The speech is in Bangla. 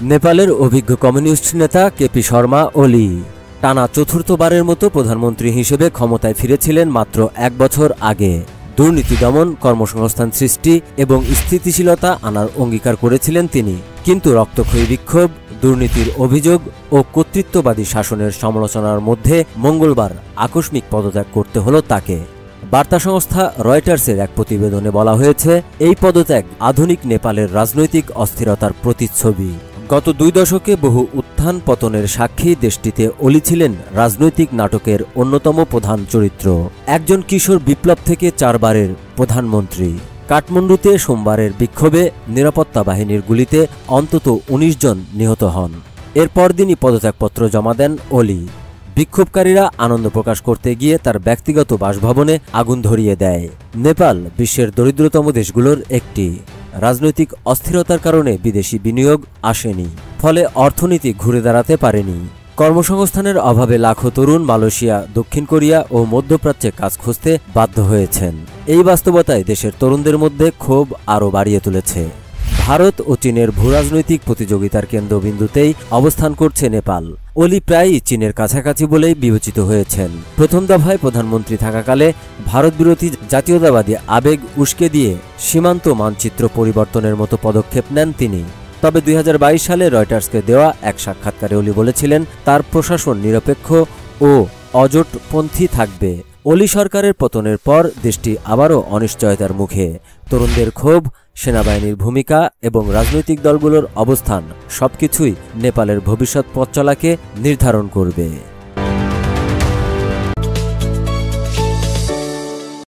নেপালের অভিজ্ঞ কমিউনিস্ট নেতা কেপি শর্মা ওলি টানা চতুর্থবারের মতো প্রধানমন্ত্রী হিসেবে ক্ষমতায় ফিরেছিলেন মাত্র এক বছর আগে। দুর্নীতি দমন, কর্মসংস্থান সৃষ্টি এবং স্থিতিশীলতা আনার অঙ্গীকার করেছিলেন তিনি। কিন্তু রক্তক্ষয়ী বিক্ষোভ, দুর্নীতির অভিযোগ ও কর্তৃত্ববাদী শাসনের সমালোচনার মধ্যে মঙ্গলবার আকস্মিক পদত্যাগ করতে হলো তাকে। বার্তা সংস্থা রয়টার্সের এক প্রতিবেদনে বলা হয়েছে, এই পদত্যাগ আধুনিক নেপালের রাজনৈতিক অস্থিরতার প্রতিচ্ছবি। গত 2 দশকে বহু উত্থান পতনের সাক্ষী দেশটিতে ওলি ছিলেন রাজনৈতিক নাটকের অন্যতম প্রধান চরিত্র। একজন কিশোর বিপ্লব থেকে 4 বারের প্রধানমন্ত্রী। কাঠমান্ডুতে সোমবারের বিক্ষোভে নিরাপত্তা বাহিনীর গুলিতে অন্তত 19 জন নিহত হন। এর পরদিনই পদত্যাগপত্র জমা দেন ওলি। বিক্ষোভকারীরা আনন্দ প্রকাশ করতে গিয়ে তার ব্যক্তিগত বাসভবনে আগুন ধরিয়ে দেয়। নেপাল বিশ্বের দরিদ্রতম দেশগুলোর একটি। রাজনৈতিক অস্থিরতার কারণে বিদেশি বিনিয়োগ আসেনি, ফলে অর্থনীতি ঘুরে দাঁড়াতে পারেনি। কর্মসংস্থানের অভাবে লাখো তরুণ মালয়েশিয়া, দক্ষিণ কোরিয়া ও মধ্যপ্রাচ্যে কাজ খুঁজতে বাধ্য হয়েছেন। এই বাস্তবতায় দেশের তরুণদের মধ্যে ক্ষোভ আরও বাড়িয়ে তুলেছে। ভারত ও চীনের ভূরাজনৈতিক প্রতিযোগিতার কেন্দ্রবিন্দুতেই অবস্থান করছে নেপাল। ওলি প্রায়ই চীনের কাছাকাছি বলেই বিবেচিত হয়েছেন। প্রথম দফায় প্রধানমন্ত্রী থাকাকালে ভারত বিরোধী জাতীয়তাবাদী আবেগ উস্কে দিয়ে সীমান্ত মানচিত্র পরিবর্তনের মতো পদক্ষেপ নেন তিনি। তবে 2022 সালে রয়টার্সকে দেওয়া এক সাক্ষাৎকারে ওলি বলেছিলেন, তার প্রশাসন নিরপেক্ষ ও অজোটপন্থী থাকবে। ওলি সরকারের পতনের পর দেশটি আবারও অনিশ্চয়তার মুখে। তরুণদের ক্ষোভ, সেনাবাহিনীর ভূমিকা এবং রাজনৈতিক দলগুলোর অবস্থান সবকিছুই নেপালের ভবিষ্যৎ পথচলাকে নির্ধারণ করবে।